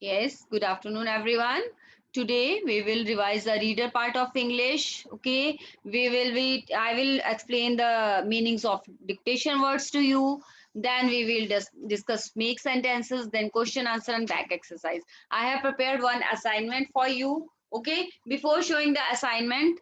Yes, good afternoon, everyone. Today we will revise the reader part of English. Okay, I will explain the meanings of dictation words to you. Then we will discuss make sentences, then question, answer, and back exercise. I have prepared one assignment for you. Okay, before showing the assignment,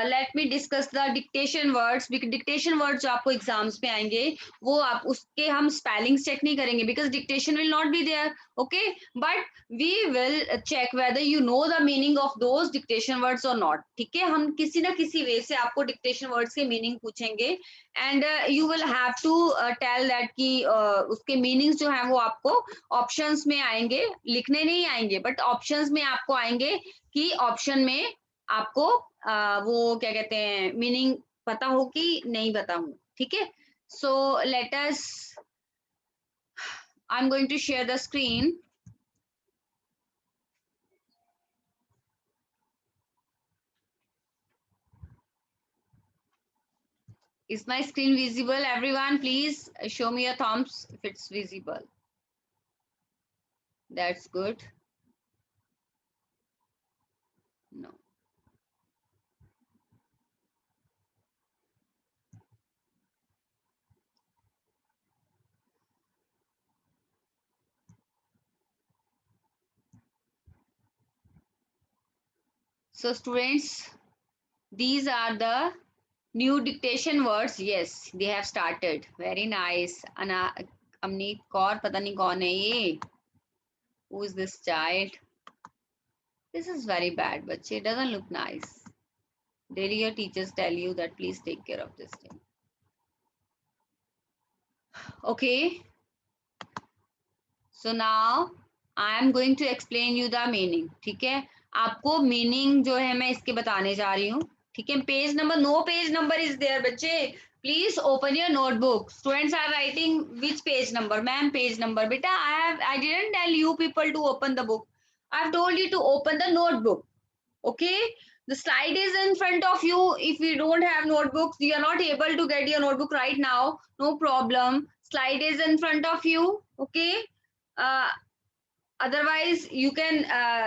let me discuss the dictation words. Because dictation words जो आपको exams में आएंगे वो आप उसके हम spellings check नहीं करेंगे because dictation will not be there. Okay, but we will check whether you know the meaning of those dictation words or not. ठीक है, हम किसी ना किसी वे से आपको dictation words के meaning पूछेंगे and you will have to tell that कि उसके meanings जो हैं वो आपको options में आएंगे, लिखने नहीं आएंगे but options में आपको आएंगे कि option में आपको वो क्या कहते हैं meaning पता हो कि नहीं पता हो. ठीक है, so let us, I'm going to share the screen. Is my screen visible? Everyone, please show me a thumbs if it's visible. That's good. No. So students, these are the new dictation words. Yes, they have started. Very nice. Amneet Kaur, pata nahi kaun hai ye? Who is this child? This is very bad, bache. It doesn't look nice. Daily your teachers tell you that please take care of this thing. Okay. So now I am going to explain you the meaning. ठीक है, आपको meaning जो है मैं इसके बताने जा रही हूँ. ठीक है, page number, no page number is there बच्चे. Please open your notebook. Students are writing which page number? Ma'am page number. बेटा I didn't tell you people to open the book. I have told you to open the notebook. Okay, the slide is in front of you. If you don't have notebooks, you are not able to get your notebook right now, no problem. Slide is in front of you. Okay, uh, otherwise you can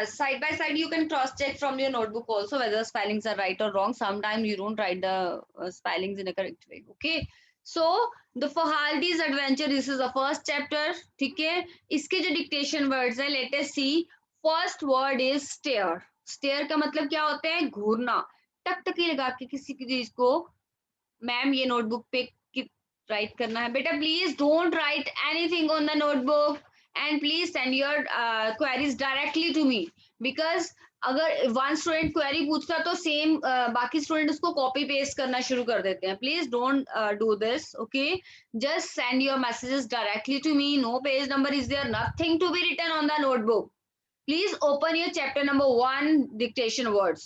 side by side you can cross check from your notebook also whether spellings are right or wrong. Sometimes you don't write the spellings in a correct way. Okay, so the Fahaldi's adventure, this is the first chapter. ठीक है, इसके जो dictation words है, let us see. First word is stare. Stare का मतलब क्या होता है? घूरना. टकटकी लगा के किसी की चीज को. मैम ये नोटबुक पे राइट करना है. बेटा please don't write anything on the notebook and please send your queries directly to me. Because अगर वन स्टूडेंट क्वेरी पूछता तो सेम बाकी स्टूडेंट उसको कॉपी पेस्ट करना शुरू कर देते हैं. Please don't do this. Okay, just send your messages directly to me. No page number is there, nothing to be written on the notebook. Please open your chapter number 1 dictation words.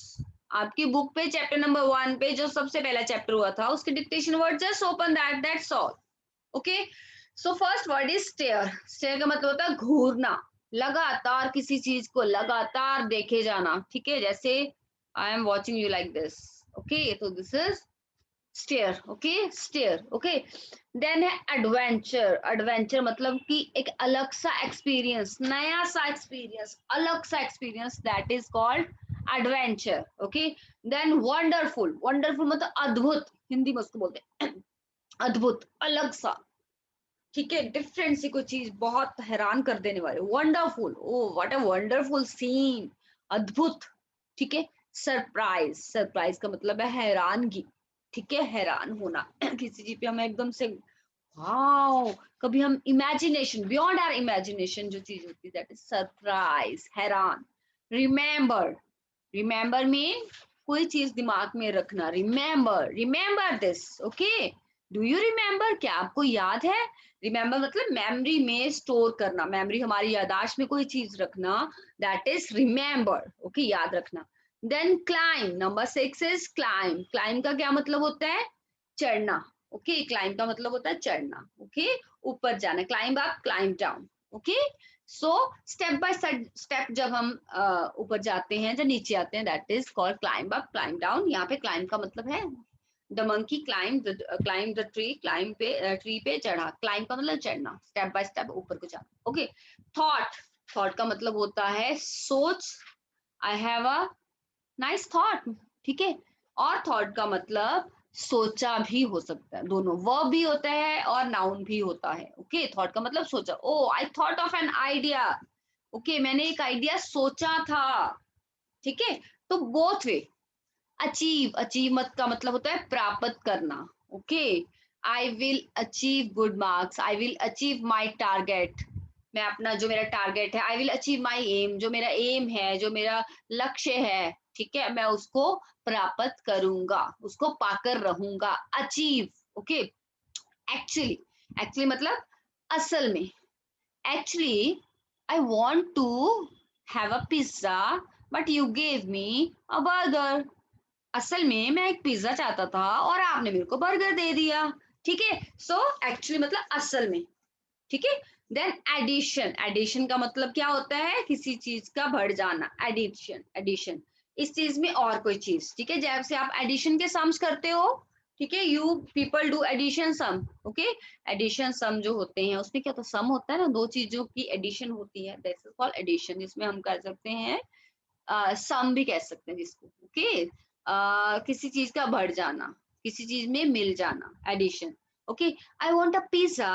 आपकी book पे chapter number 1 पे जो सबसे पहला chapter हुआ था उसके dictation word, just open that, that's all. Okay, so first word is stair. Stair का मतलब होता है घूरना, लगातार किसी चीज को लगातार देखे जाना. ठीक है, जैसे I am watching you like this. Okay, तो this is stair. Okay, stair. Okay, then है एडवेंचर. एडवेंचर मतलब कि एक अलग सा एक्सपीरियंस, नया सा एक्सपीरियंस, अलग सा experience, that is called adventure. Okay, then wonderful. Wonderful मतलब अद्भुत, हिंदी में उसको बोलते हैं अद्भुत, अलग सा. ठीक है, डिफरेंट सी कोई चीज, बहुत हैरान कर देने वाले. Wonderful, oh what a wonderful scene, अद्भुत. ठीक है, सरप्राइज. सरप्राइज का मतलब है हैरानगी. ठीक है, हैरान होना किसी चीज पे हमें एकदम से वाओ. कभी हम इमेजिनेशन, बियॉन्ड आवर इमेजिनेशन जो चीज होती है, दैट इज सरप्राइज, हैरान. रिमेम्बर. रिमेम्बर मीन कोई चीज दिमाग में रखना. Remember, remember this. Okay, do you remember? क्या आपको याद है? रिमेम्बर मतलब मेमोरी में स्टोर करना, मेमोरी हमारी यादाश्त में कोई चीज रखना, दैट इज रिमेम्बर. ओके, याद रखना. Then climb. Number 6 is climb. Climb का क्या मतलब होता है? चढ़ना. ओके, क्लाइम का मतलब होता है चढ़ना. ओके, ऊपर जाना. Climb up, climb down. Okay, so step by step जब हम ऊपर जाते हैं, जब नीचे आते हैं, that is called climb up, climb down. यहाँ पे क्लाइम का मतलब है the monkey climb the tree. Climb पे ट्री पे चढ़ा. क्लाइम का मतलब चढ़ना, स्टेप बाय स्टेप ऊपर को जाना. Okay, thought. थॉट का मतलब होता है सोच, I have a nice thought, ठीक है। और थॉट का मतलब सोचा भी हो सकता है, दोनों वर्ब भी होता है और नाउन भी होता है। ओके, थॉट का मतलब सोचा, oh I thought of an idea, okay मैंने एक आइडिया सोचा था, ठीक है। तो बोथ वे। अचीव, अचीव का मतलब होता है प्राप्त करना। Okay, I will achieve good marks, I will achieve my target, मैं अपना जो मेरा टारगेट है, I will achieve my aim, जो मेरा एम है, जो मेरा लक्ष्य है, ठीक है, मैं उसको प्राप्त करूंगा, उसको पाकर रहूंगा। Achieve, okay. एक्चुअली, एक्चुअली मतलब असल में, actually I want to have a pizza but you gave me a burger, असल में मैं एक पिज्जा चाहता था और आपने मेरे को बर्गर दे दिया, ठीक है। सो एक्चुअली मतलब असल में, ठीक है। देन एडिशन, एडिशन का मतलब क्या होता है, किसी चीज का बढ़ जाना, एडिशन, एडिशन इस चीज में और कोई चीज, ठीक है। जैसे आप एडिशन के सम्स करते हो, ठीक है, you people do addition sum, okay. Addition sum जो होते हैं उसमें क्या होता है, सम होता है ना, दो चीजों की एडिशन होती है, दैट्स कॉल्ड एडिशन, जिसमें हम कर सकते हैं सम भी कह सकते हैं जिसको, ओके। किसी चीज का बढ़ जाना, किसी चीज में मिल जाना, addition, okay. I want a pizza,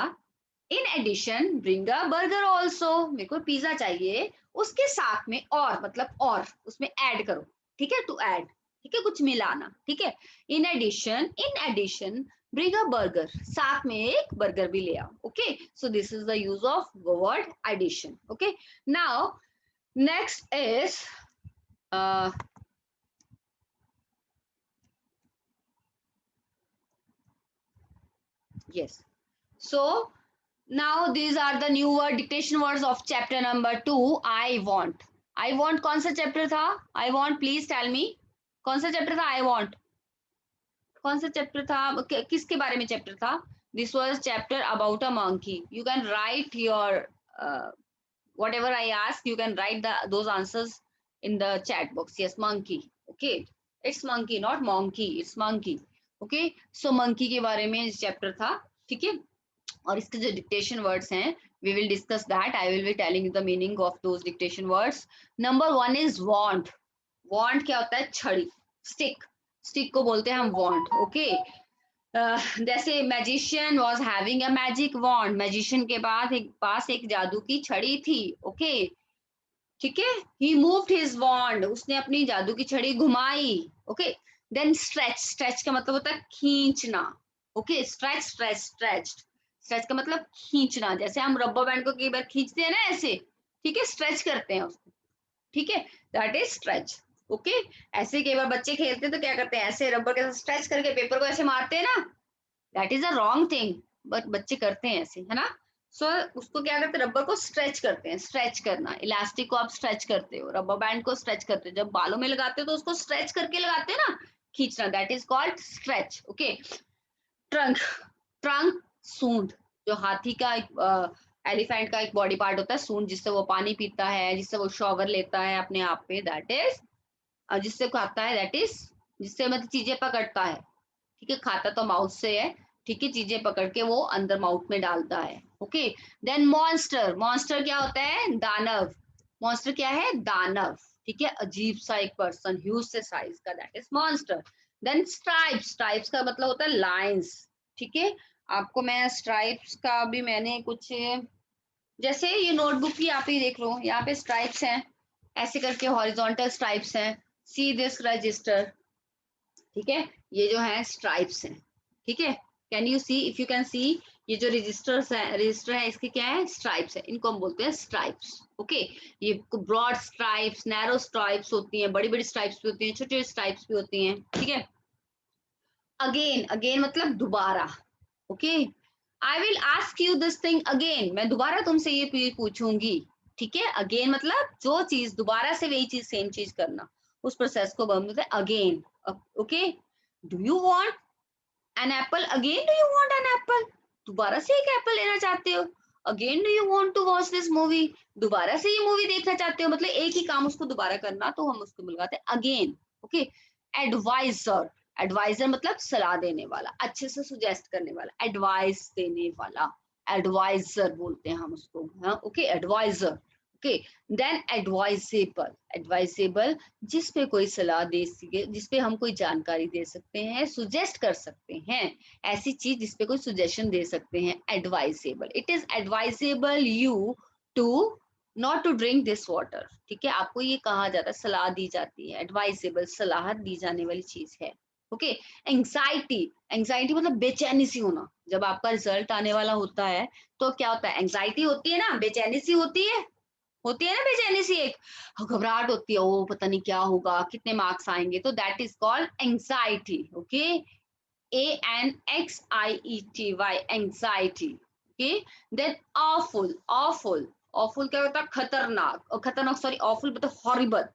in addition bring a burger also, मेरे को पिज्जा चाहिए, उसके साथ में और मतलब और उसमें ऐड करो, ठीक है, टू ऐड, ठीक है, कुछ मिलाना, ठीक है। In addition bring a burger, साथ में एक बर्गर भी ले आओ, okay. So this is the use of word addition, okay. Now next is uh, yes, so now these are the new word dictation words of chapter number 2, I want. I want कौन सा chapter था, I want please tell me, कौन सा chapter था I want, कौन सा chapter था, किसके बारे में चैप्टर था, this was chapter about a monkey. You can write your uh, whatever I ask, you can write those answers in the chat box. Yes, monkey, okay, it's monkey not monkey, it's monkey, okay. So monkey के बारे में chapter था, ठीक है। और इसके जो dictation words हैं, we will discuss that, I will be telling you the meaning of those dictation words. Number 1 is want, want क्या होता है, छड़ी, स्टिक, स्टिक को बोलते हैं हम वांट, ओके। जैसे magician was having a magic wand, magician के बाद एक पास एक जादू की छड़ी थी, ओके, ठीक है। ही मूव्ड हिज वॉन्ड, उसने अपनी जादू की छड़ी घुमाई, ओके। देन स्ट्रेच, स्ट्रेच का मतलब होता है खींचना, okay, stretch stretch stretched, stretch का मतलब खींचना, जैसे हम रबर बैंड को कई बार खींचते हैं ना ऐसे, ठीक है, स्ट्रेच करते हैं उसको, ठीक है, दैट इज स्ट्रेच, ओके। ऐसे कई बार बच्चे खेलते हैं तो क्या करते हैं, ऐसे रबर के साथ स्ट्रेच करके पेपर को ऐसे मारते हैं ना, that is a wrong thing, but बच्चे करते हैं ऐसे, है ना। सो उसको क्या करते हैं, रबर को स्ट्रेच करते हैं, स्ट्रेच करना, इलास्टिक को आप स्ट्रेच करते हो, रबर बैंड को स्ट्रेच करते हो, जब बालों में लगाते हो तो उसको स्ट्रेच करके लगाते हैं ना, खींचना, that is called stretch, okay. Trunk, trunk सूंड, जो हाथी का एक एलिफेंट का एक बॉडी पार्ट होता है सूंड, जिससे वो पानी पीता है, जिससे वो शॉवर लेता है अपने आप पे, दैट इज, जिससे खाता है, दैट इज, जिससे मतलब चीजें पकड़ता है, ठीक है, खाता तो माउथ से है, ठीक है, चीजें पकड़ के वो अंदर माउथ में डालता है, ओके। देन मॉन्स्टर, मॉन्स्टर क्या होता है, दानव, मॉन्स्टर क्या है, दानव, ठीक है, अजीब सा एक पर्सन, ह्यूज से साइज का, that is monster. Then stripes, stripes का मतलब होता है लाइंस, ठीक है। आपको मैं स्ट्राइप्स का भी मैंने कुछ, जैसे ये नोटबुक की आप ही देख लो, यहाँ पे स्ट्राइप्स हैं, ऐसे करके हॉरिजॉन्टल स्ट्राइप्स हैं, सी दिस रजिस्टर, ठीक है, ये जो है स्ट्राइप्स हैं, ठीक है। Can you see, if you can see, ये जो रजिस्टर है इसके क्या है, स्ट्राइप्स है, इनको हम बोलते हैं स्ट्राइप्स, ओके। ये ब्रॉड स्ट्राइप्स, नैरो स्ट्राइप्स होती हैं, बड़ी बड़ी स्ट्राइप्स भी होती हैं, छोटी छोटी स्ट्राइप्स भी होती हैं, ठीक है। अगेन, अगेन मतलब दोबारा, okay. I will ask you this thing again, मैं दोबारा तुमसे ये पूछूंगी, ठीक है। अगेन मतलब जो चीज दोबारा से वही चीज, सेम चीज करना, उस प्रोसेस को बोलते हैं again, okay. Do you want an apple again, do you want an apple, दोबारा से एक एप्पल लेना चाहते हो, again do you want to watch this movie, दोबारा से ये मूवी देखना चाहते हो, मतलब एक ही काम उसको दोबारा करना, तो हम उसको बुलाते हैं अगेन, ओके। एडवाइजर, एडवाइजर मतलब सलाह देने वाला, अच्छे से सुजेस्ट करने वाला, एडवाइस देने वाला, एडवाइजर बोलते हैं हम उसको, हाँ, okay, adviser, okay. Then advisable, advisable जिस पे कोई सलाह दे सके, जिस पे हम कोई जानकारी दे सकते हैं, सुजेस्ट कर सकते हैं, ऐसी चीज जिस पे कोई सुजेशन दे सकते हैं, advisable. It is advisable you to not to drink this water, ठीक है, आपको ये कहा जाता है, सलाह दी जाती है, एडवाइजेबल सलाह दी जाने वाली चीज है। ओके। एंग्जाइटी, एंग्जाइटी मतलब बेचैनी सी होना, जब आपका रिजल्ट आने वाला होता है तो क्या होता है, एंग्जाइटी होती है ना, बेचैनी सी होती है ना बेचैनी सी, एक घबराहट होती है, ओ पता नहीं क्या होगा, कितने मार्क्स आएंगे, तो that is called anxiety. Okay, ANXIETY, anxiety. Okay. Then awful, awful, awful क्या होता है, खतरनाक, और खतरनाक सॉरी, ऑफुल मतलब हॉरिबल,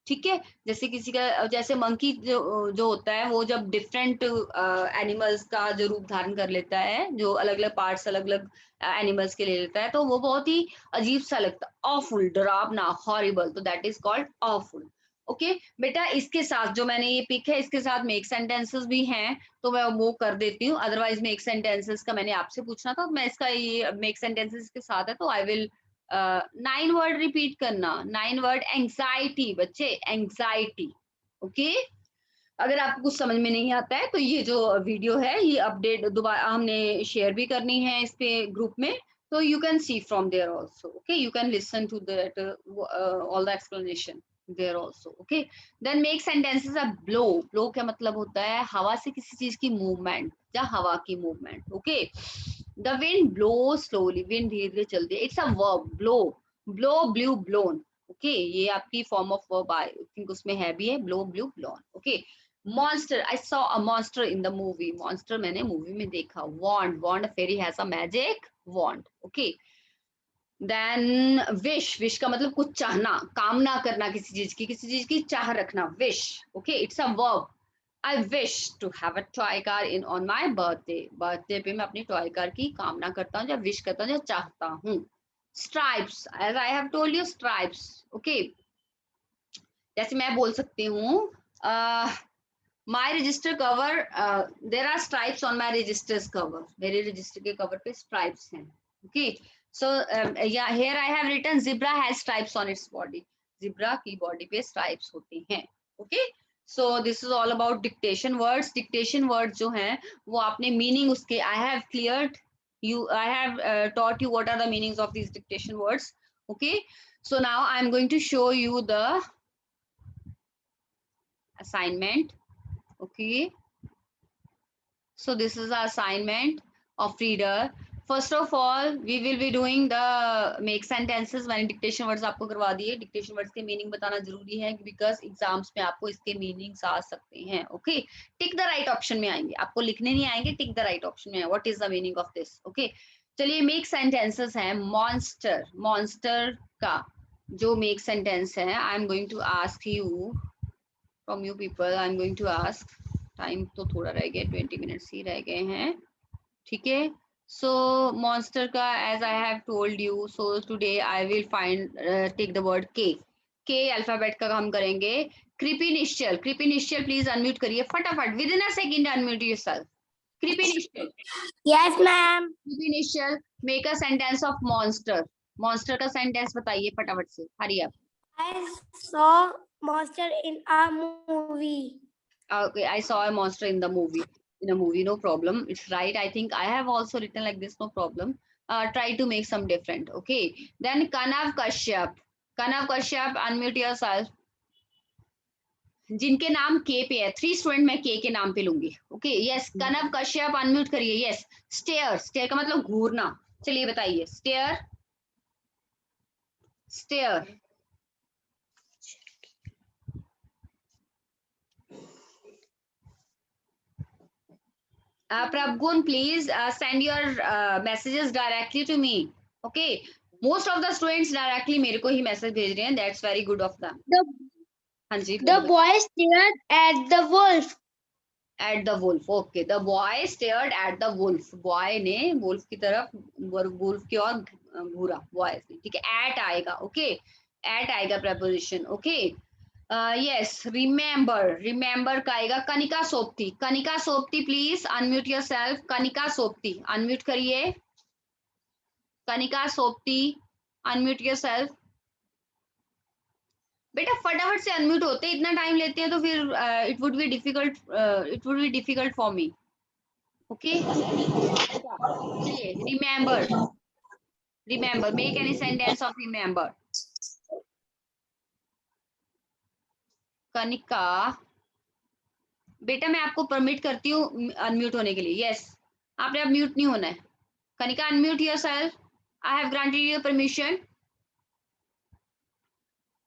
ठीक है, जैसे किसी का, जैसे मंकी जो होता है, वो जब डिफरेंट एनिमल्स का जो रूप धारण कर लेता है, जो अलग अलग पार्ट्स अलग अलग एनिमल्स के ले लेता है, तो वो बहुत ही अजीब सा लगता है, ऑफुल, डरावना, हॉरिबल, तो that is called awful. Okay बेटा, इसके साथ जो मैंने ये पिक है, इसके साथ मेक सेंटेंसेस भी हैं, तो मैं वो कर देती हूँ, अदरवाइज मेक सेंटेंसेस का मैंने आपसे पूछना था, तो मैं इसका ये मेक सेंटेंसेस के साथ है, तो आई विल 9 वर्ड रिपीट करना, 9 वर्ड। एंग्जाइटी बच्चे, एंग्जाइटी। ओके। अगर आपको कुछ समझ में नहीं आता है तो ये जो वीडियो है, ये अपडेट दोबारा हमने शेयर भी करनी है इस पे ग्रुप में, तो you can see from there also. Okay, you can listen to that all the explanation there also. Okay. Then make sentences a blow, blow क्या मतलब होता है, हवा से किसी चीज की मूवमेंट या हवा की movement. Okay. The wind blow slowly, wind धीरे धीरे चलती है, it's a verb, blow, blow, blue, blown. Okay, ये आपकी form of verb I think उसमें है भी है, blow, blue, blown. Okay. Monster, I saw a monster in the movie. Monster मैंने मूवी में देखा। Wand, wand, a fairy has a magic wand. Okay. Then wish, wish का मतलब कुछ चाहना, कामना करना किसी चीज की चाह रखना, wish. Okay, it's a verb. I wish to have a toy car in on my birthday. Birthday पे मैं अपनी toy car की कामना करता हूँ, या wish करता हूँ, या चाहता हूँ। Stripes, as I have told you, stripes. Okay. जैसे मैं बोल सकती हूँ, My register cover, there are stripes on my register's cover. मेरे register के cover पे stripes हैं. Okay. So yeah, here I have written zebra has stripes on its body. Zebra की body पे stripes होती हैं. Okay. So this is all about dictation words. Dictation words जो हैं, वो आपने meaning उसके, I have cleared you. I have taught you what are the meanings of these dictation words. Okay. So now I am going to show you the assignment. Okay. So this is our assignment of reader. First of all, we will be doing the make sentences. मैंने dictation words आपको करवा दिए. Dictation words के meaning बताना जरूरी है, because exams में आपको इसके meanings आ सकते हैं. Okay, tick the right option में आएंगे. आपको लिखने नहीं आएंगे, tick the right option में. What is the meaning of this? Okay, चलिए make sentences हैं. Monster, monster का जो make sentence है, I am going to ask you, from you people, I am going to ask. Time तो थोड़ा रह गया, 20 मिनट्स ही रह गए हैं, ठीक है। सो मॉन्स्टर का as I have told you, so today I will find take the word के अल्फाबेट का हम करेंगे। कृपी निश्चल, कृपी निश्चल प्लीज अनम्यूट करिए फटाफट, within a second unmute yourself. Kripi Nishchal, yes ma'am. Kripi Nishchal, make a sentence of monster. Monster का sentence बताइए फटाफट से, hurry up. I saw monster in a movie. Okay, I saw a monster in the movie. In a movie, no problem. It's right. I think I have also written like this, no problem. Try to make some different. Okay. Then Kanav Kashyap. Kanav Kashyap, unmute yourself. जिनके नाम के पे है, 3 student मैं के नाम पे लूंगी. Okay, yes, Kanav Kashyap unmute करिए. यस, स्टेयर, स्टेयर का मतलब घूरना. चलिए बताइए, stare, stare. Prabgun, please send your messages directly to me. Okay. Most of the students directly मेरे को ही मैसेज भेज रहे हैं. That's very good of them. हाँ जी, The boy stared at the wolf. At the wolf. Okay. The boy stared at the wolf. Boy ने wolf की तरफ, wolf की ओर घूरा. Boy ने, ठीक है. At आएगा. Okay. At आएगा preposition. Okay. Yes, remember, remember का आएगा Kanika Sopti. Kanika Sopti, please unmute yourself. Kanika Sopti unmute करिए. Kanika Sopti unmute yourself. बेटा फटाफट से अनम्यूट होते हैं, इतना टाइम लेते हैं तो फिर it would be difficult for me. Okay, चलिए remember make any sentence of remember. Kanika, बेटा मैं आपको परमिट करती हूँ अनम्यूट होने के लिए. यस, आपने अब म्यूट नहीं होना है. Kanika unmute yourself. I have granted you permission.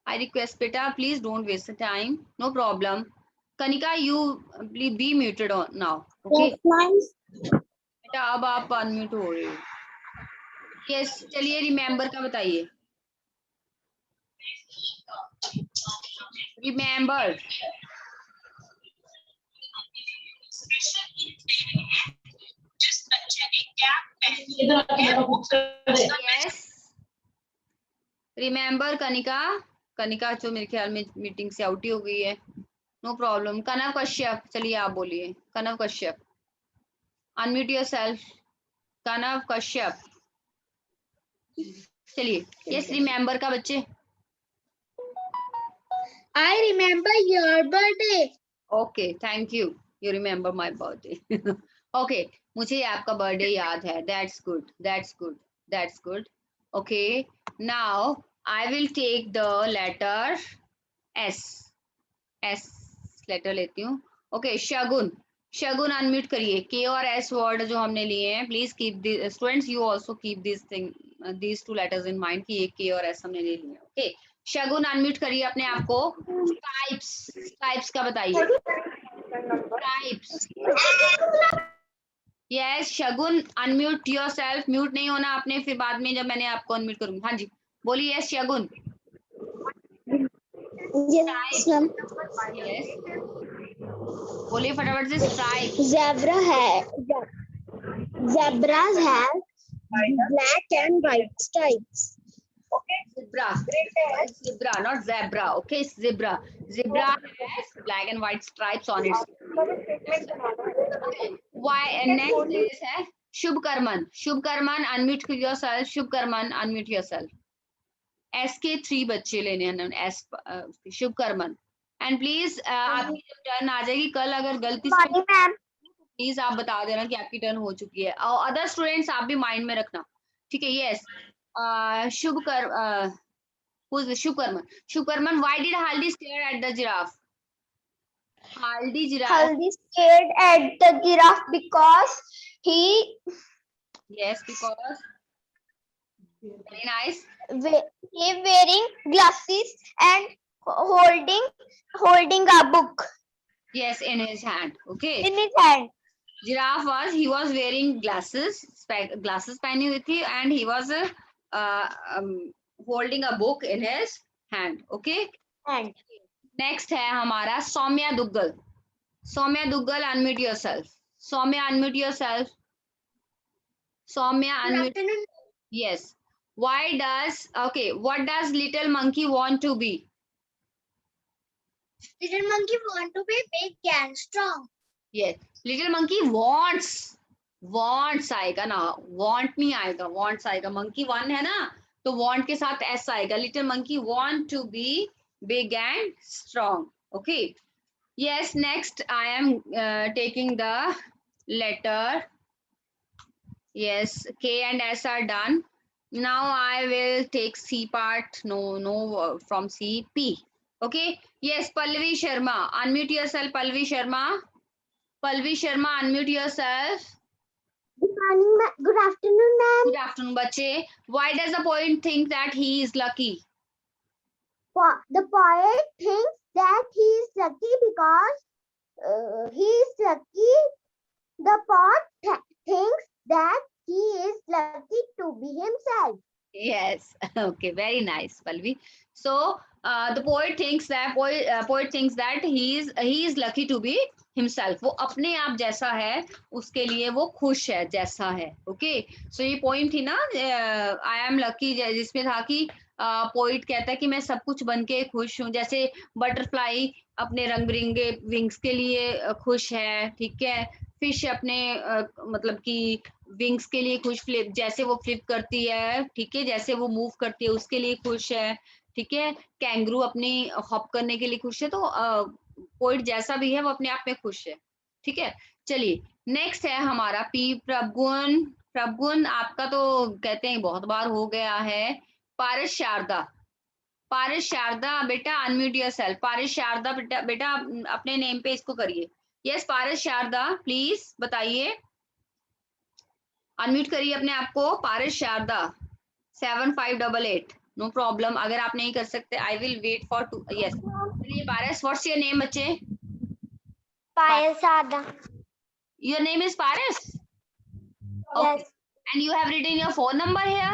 I request beta, please don't waste the time. No problem. Kanika, you please be muted on now. Okay. Yes, ma'am. बेटा अब आप अनम्यूट हो रहे हो. यस, चलिए रिमेंबर का बताइए. Remember. Yes, remember Kanika. Kanika जो मेरे ख्याल में मीटिंग से आउट ही हो गई है. No problem. कनव कश्यप, चलिए आप बोलिए. Kanav Kashyap, unmute yourself. कनव कश्यप, चलिए. यस, रिमेंबर का बच्चे. I remember your birthday. Okay, thank you. You remember my birthday. Okay, मुझे आपका बर्थडे याद है. That's good, that's good, that's good. Okay, now I will take the letter S. S letter लेती हूँ. Okay, शगुन. शगुन unmute करिए. के और S word जो हमने लिए हैं, please keep students you also keep this thing, these two letters in mind कि ये के और एस हमने ले लिए. ओके, शगुन अनम्यूट करिए अपने आप को. स्ट्राइप्स, स्ट्राइप्स का बताइए. स्ट्राइप्स. यस, शगुन अनम्यूट योरसेल्फ. म्यूट नहीं होना आपने, फिर बाद में जब मैंने आपको अनम्यूट करूंगी. हाँ जी, बोलिए. यस शगुन. Yes, ma'am. यस, बोलिए फटाफट से. Stripe. Zebra has zebras have black and white stripes. Zebra. Zebra, not zebra. Okay, zebra. Zebra has black and white stripes on its. Okay. Why? Next is है Shubhkarman. Shubhkarman unmute yourself. Shubhkarman unmute yourself. S के 3 बच्चे लेने हैं. S शुभकर्मन. And please आपकी जब turn आ जाएगी कल, अगर गलती से Sorry, ma'am. प्लीज आप बता देना कि आपकी टर्न हो चुकी है. और अदर स्टूडेंट्स आप भी माइंड में रखना, ठीक है. Yes, Shubhkar who's the Shukarman? Shukarman, why did Haldi stare at the giraffe? Haldi giraffe. Haldi stared at the giraffe because he Yes, because very nice. wearing glasses and holding a book Yes, in his hand. Okay. in his hand. Giraffe he was wearing glasses पहनी हुई थी, and he was holding a book in his hand. Okay. And Next है हमारा Saumya Duggal. Saumya Duggal, unmute yourself. Saumya unmute yourself. Saumya unmute. Yes. Why does, okay, what does little monkey want to be? little monkey want to be big and strong. Yes. Little monkey wants. Wants आएगा ना, want नहीं आएगा, wants आएगा. monkey one है ना, तो want के साथ s आएगा. little monkey want to be big and strong. Okay. Yes, next I am taking the letter. Yes, K and S are done. Now I will take C part. No, from C, P. Okay. Yes, Pallavi Sharma. Unmute yourself, Pallavi Sharma. Pallavi Sharma, unmute yourself. Good morning, good afternoon, ma'am. Good afternoon, bache. Why does the poet think that he is lucky? The poet thinks that he is lucky because he is lucky. The poet thinks that he is lucky to be himself. Yes. Okay. Very nice, Pallavi. So the poet thinks that he is lucky to be himself. वो अपने आप जैसा है, उसके लिए वो खुश है जैसा है. Okay. So ये point थी ना, I am lucky, जिसमें था कि पोइट कहता है कि मैं सब कुछ बन के खुश हूँ. जैसे बटरफ्लाई अपने रंग बिरंगे विंग्स के लिए खुश है, ठीक है. फिश अपने मतलब कि विंग्स के लिए खुश, फ्लिप जैसे वो फ्लिप करती है, ठीक है, जैसे वो मूव करती है उसके लिए खुश है. ठीक है। कैंगरू अपनी हॉप करने के लिए खुश है, तो पोइट जैसा भी है वो अपने आप में खुश है। ठीक है, चलिए नेक्स्ट है हमारा पी प्रभुन। प्रभुन आपका तो कहते हैं बहुत बार हो गया है। पारस शारदा, पारस शारदा बेटा अनम्यूट योरसेल्फ। पारस शारदा बेटा, बेटा अपने नेम पे इसको करिए। यस पारस शारदा प्लीज बताइए, अनम्यूट करिए अपने आप को। Paras Sharda 7588, no problem. अगर आप नहीं कर सकते I will wait for two. Yes चलिए पारस, व्हाट्स योर नेम बच्चे? Payal Sada. Your name is Paras? Okay, Yes. And you have written your phone number here?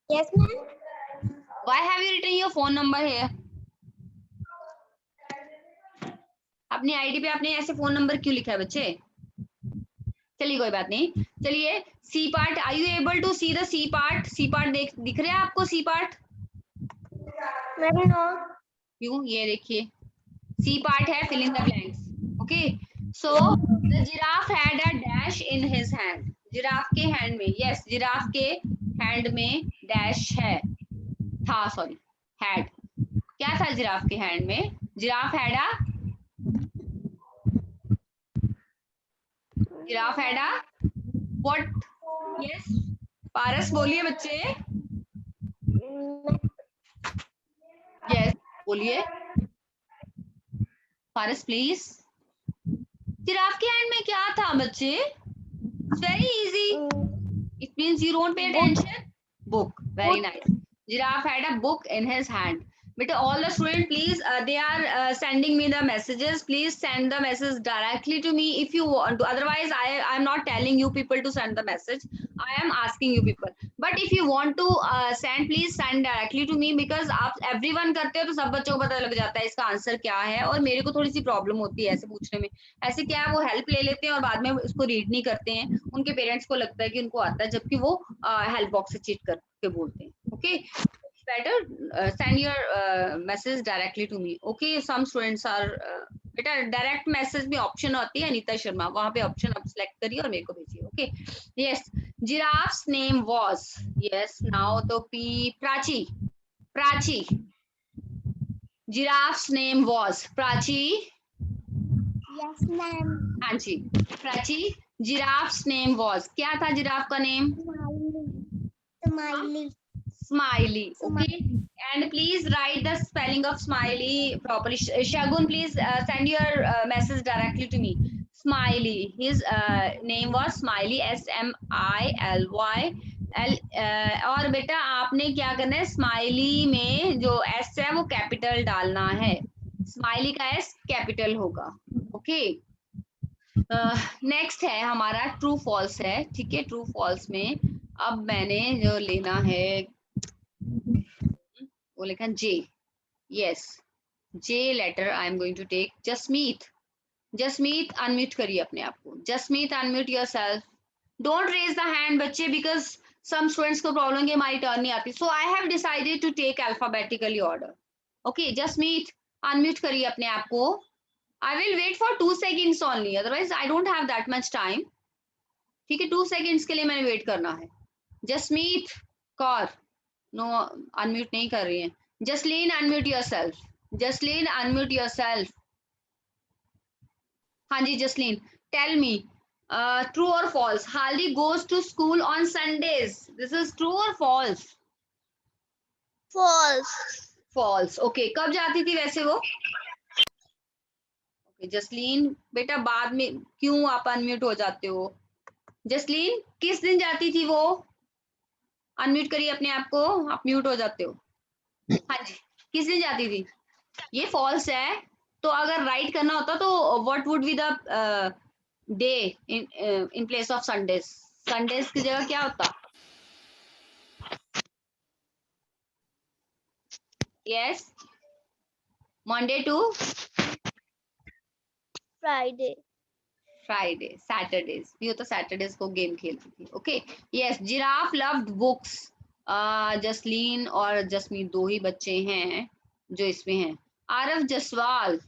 Yes, ma'am. Why have you written your phone number here? अपनी ID पे आपने ऐसे phone number क्यों लिखा है बच्चे? चलिए कोई बात नहीं। चलिए C part, are you able to see the C part? C part दिख रहा है आपको सी पार्ट? Maybe no. क्यों, ये देखिए सी पार्ट है, fill in the blanks. Okay, so the giraffe had a dash in his hand. Giraffe के hand में, यस जिराफ के हैंड में डैश है, था सॉरी, हैड। क्या था जिराफ के हैंड में? Giraffe had a, giraffe had a what? Yes Paras बोलिए बच्चे, यस बोलिए पारस प्लीज। जिराफ के हैंड में क्या था बच्चे? It's very easy, it means you don't pay attention. Book, very nice. Giraffe had a book in his hand. But all the students please, they are sending me the messages. Please send the message directly to me if you want to. Otherwise I am not telling you people to send the message, I am asking you people. But if you want to send, please send directly to me, because आप everyone करते हो तो सब बच्चों को पता लग जाता है इसका आंसर क्या है, और मेरे को थोड़ी सी प्रॉब्लम होती है ऐसे पूछने में। ऐसे क्या है, वो हेल्प ले लेते हैं और बाद में उसको रीड नहीं करते हैं, उनके पेरेंट्स को लगता है कि उनको आता है, जबकि वो हेल्प बॉक्स से चीट करके बोलते हैं। Okay, better send your message directly to me. Okay, some students are, बेटा डायरेक्ट मैसेज में ऑप्शन होती है अनीता शर्मा, वहां पे ऑप्शन आप सिलेक्ट करिए और मेरे को भेजिए। Okay, yes giraffe's name was, yes now तो P Prachi, Prachi giraffe's name was Prachi. Yes, ma'am. हाँ जी प्राची, जिराफ्स नेम वाज, क्या था जिराफ का name? Smiley. Smiley. Okay, and please write the spelling of smiley properly. Shagun, please send your message directly to me. Smiley, his name was Smiley, SMILY L। और बेटा आपने क्या करना है, smiley में जो एस है वो कैपिटल डालना है, स्माइली का एस कैपिटल होगा। ओके, नेक्स्ट है हमारा ट्रू फॉल्स है। ठीक है, ट्रू फॉल्स में अब मैंने जो लेना है वो लिखा J, yes J letter I am going to take. Jasmeet, Jasmeet unmute करिए अपने आप को। Jasmeet unmute yourself, don't raise the hand बच्चे, बिकॉज सम स्टूडेंट्स को प्रॉब्लम है हमारी टर्न नहीं आती, so I have decided to take alphabetically order. Okay, Jasmeet unmute करिए अपने आप को। I will wait for 2 seconds only, otherwise I don't have that much time. ठीक है, 2 seconds के लिए मैंने वेट करना है। जसमीत कौर, नो अनम्यूट नहीं कर रही है। Jasleen unmute yourself, Jasleen unmute yourself. हाँ जी जसलीन, टेल मी ट्रू और false, Hardy goes to school on Sundays, this is true और फॉल्स? False. फॉल्स। ओके, कब जाती थी वैसे वो? जसलीन बेटा बाद में क्यों आप अनम्यूट हो जाते हो? जसलीन किस दिन जाती थी वो? अनम्यूट करिए अपने आप को, आप म्यूट हो जाते हो। हाँ जी, किस दिन जाती थी? ये फॉल्स है, तो अगर राइट करना होता तो what would be the day in place of Sundays? Sundays की जगह क्या होता? Yes, Monday to Friday. Friday, Saturdays भी होता, सैटरडेज को गेम खेलती थी। Okay, yes giraffe loved books. Jasleen और जसमीत दो ही बच्चे हैं जो इसमें हैं। आरव जसवाल,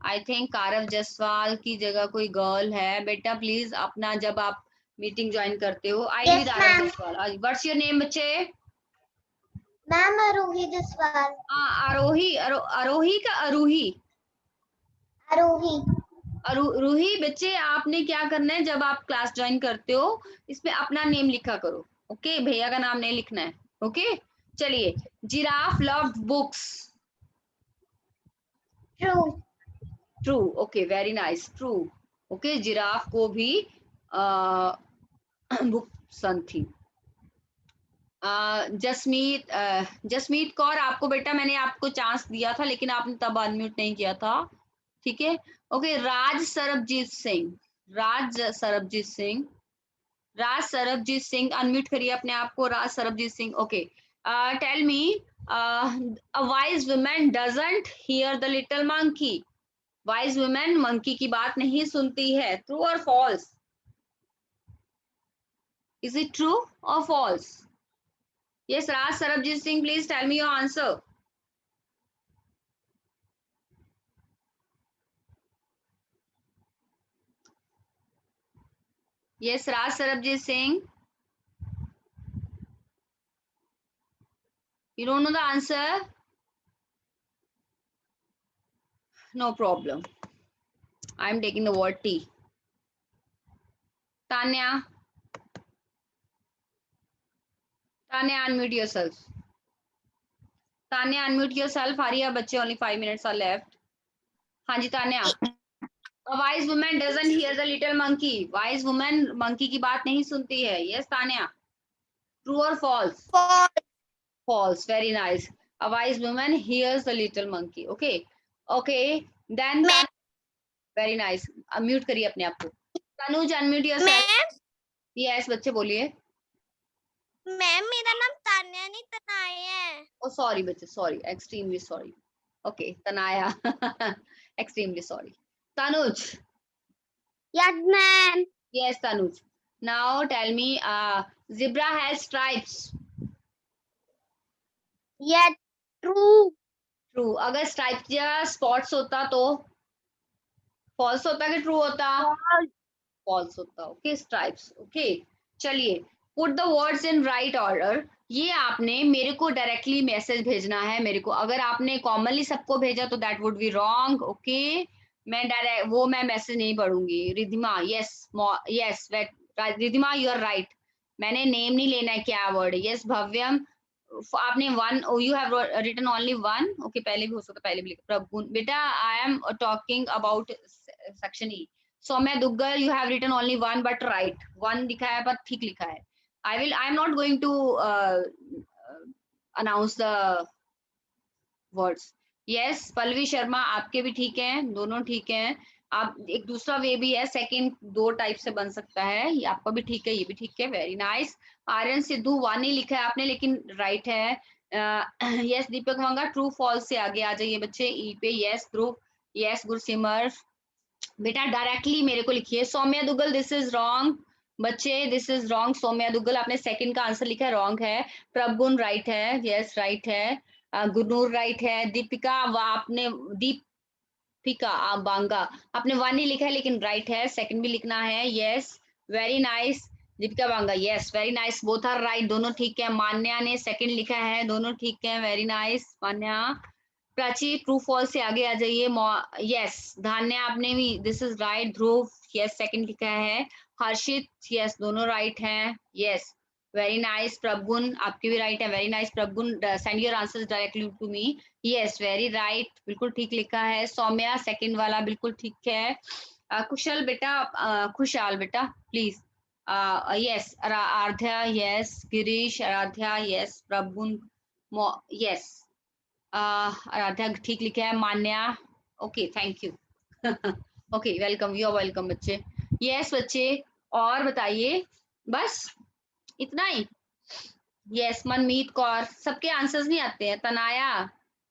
आई थिंक आरव जसवाल की जगह कोई गर्ल है। बेटा प्लीज अपना जब आप मीटिंग ज्वाइन करते हो आई Yes, with Aarav ma'am. Jaswal. What's your name बच्चे? मैम आरोही जसवाल। आरोही, आरोही का आरोही, आरोही। रूही। बच्चे आपने क्या करना है, जब आप क्लास ज्वाइन करते हो इसमें अपना नेम लिखा करो, ओके, भैया का नाम नहीं लिखना है, ओके। चलिए, giraffe loved books. True. True, okay, very nice, true, okay. Giraffe को भी बुक पसंद थी। जसमीत, जसमीत कौर, आपको बेटा मैंने आपको चांस दिया था लेकिन आपने तब अनम्यूट नहीं किया था, ठीक है, ओके। राज सरबजीत सिंह, राज सरबजीत सिंह, राज सरबजीत सिंह, अनम्यूट करिए अपने आप को, Raj Sarabjit Singh, okay. Tell me, a wise woman doesn't hear the little monkey. Wise woman monkey की बात नहीं सुनती है, ट्रू और फॉल्स? इज इट ट्रू और false? Yes, Raj Sarabjit Singh, please tell me your answer. Yes, Raj Sarabjit Singh. You don't know the answer? No problem. I am taking the word T. Tanya. Tanya, unmute yourself. Tanya, unmute yourself. Hurry up, बच्चे, only 5 minutes are left. हाँ जी Tanya. A wise woman doesn't hear the little monkey. Wise woman monkey की बात नहीं सुनती है. Yes, Tanya. True or false? False. False. Very nice. A wise woman hears the little monkey. Okay. Okay. Then Tanya. Very nice, unmute करिए अपने आप को। Tanuj, unmute yourself. Yes बच्चे बोलिए। मैम मेरा नाम तान्या नहीं तनाया है। ओ सॉरी बच्चे, sorry, extremely sorry. Okay, Tanaya. Extremely sorry. Tanuj. Yes ma'am. Yes Tanuj. Now tell me, zebra has stripes. Yes true. True. अगर स्ट्राइप्स या स्पॉट्स होता तो फॉल्स होता कि ट्रू होता? फॉल्स होता, ओके, स्ट्राइप्स, ओके। चलिए, put the words in right order. ये आपने मेरे को डायरेक्टली मैसेज भेजना है मेरे को। अगर आपने कॉमनली सबको भेजा तो that would be wrong, okay. मैं डायरेक्ट वो मैं मैसेज नहीं पढ़ूंगी। Ridhima, yes, yes, Ridhima you are right. मैंने नेम नहीं लेना है, क्या वर्ड। यस भव्यम, आपने one, you have written only one, okay. पहले भी हो सकता, पहले भी लिखा। प्रभु बेटा, I am talking about section E. Saumya Duggal, you have written only one but right, one लिखा है पर ठीक लिखा है। I am not going to announce the words. Yes, Pallavi Sharma, आपके भी ठीक हैं, दोनों ठीक हैं। आप एक दूसरा वे भी है, सेकंड दो टाइप से बन सकता है, ये आपका भी ठीक है, ये भी ठीक है, very nice. Aryan Sidhu, one ही लिखा है आपने लेकिन राइट है। Yes Deepak Vanga, true false से आगे आ जाइए बच्चे, ई पे। यस ध्रुव, यस गुरसिमर, बेटा डायरेक्टली मेरे को लिखिए। Saumya Duggal, this is wrong बच्चे, this is wrong. Saumya Duggal, आपने सेकंड का आंसर लिखा है, रॉन्ग है। प्रभगुण राइट है, यस राइट है। गुरनूर राइट है। दीपिका, आपने दीपिका बांगा, आपने वन ही लिखा है लेकिन राइट है, सेकंड भी लिखना है। Yes, very nice. Deepika Banga, yes, very nice, both are right, दोनों ठीक है। मान्या ने सेकंड लिखा है, दोनों ठीक है, very nice Manya. Prachi, true false से आगे आ जाइए। यस, धान्या आपने भी, this is right. Dhruv, yes, second लिखा है। हर्षित, यस, दोनों राइट हैं, यस, वेरी नाइस। प्रभुन, आपके भी राइट है, very nice. Prabhun, send your answers directly to me. Yes, very right, बिल्कुल ठीक लिखा है। सौम्या, सेकंड वाला बिल्कुल ठीक है। कुशल बेटा, खुशहाल बेटा, please. Yes, Aradhya, yes, Girish, Aradhya, yes, Prabhun, yes, Aradhya ठीक लिखा है। Manya, okay, thank you. Okay, welcome, you are welcome बच्चे। यस बच्चे, और बताइए, बस इतना ही। यस, मनमीत कौर, सबके आंसर्स नहीं आते हैं। तनाया,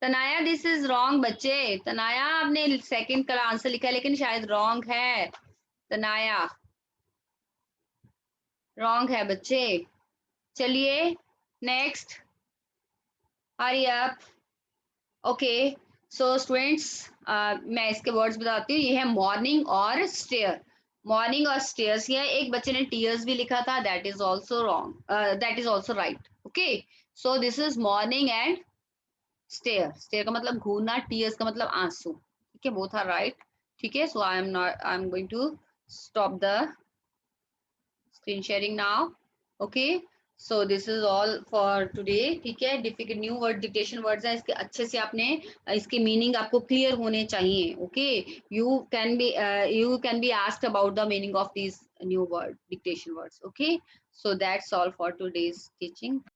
तनाया, दिस इज रॉन्ग बच्चे। तनाया, आपने सेकंड का आंसर लिखा है लेकिन शायद रॉन्ग है। तनाया, रॉन्ग है बच्चे। चलिए next, hurry up. Okay, so students, मैं इसके वर्ड्स बताती हूँ। ये है मॉर्निंग और स्टेयर। मॉर्निंग और स्टेयर्स, ये एक बच्चे ने टीयर्स भी लिखा था, that is also wrong, that is also right, okay. So this is morning and stare, stair का मतलब घूरना, टीयर्स का मतलब आंसू, ठीक है, बोथ आर राइट, ठीक है। So I am going to stop the screen sharing now, okay. So this is all for today, ठीक है। Difficult new word dictation words है, इसके अच्छे से आपने इसके मीनिंग आपको क्लियर होने चाहिए, okay. You can be asked about the meaning of these new word dictation words, okay. So that's all for today's teaching.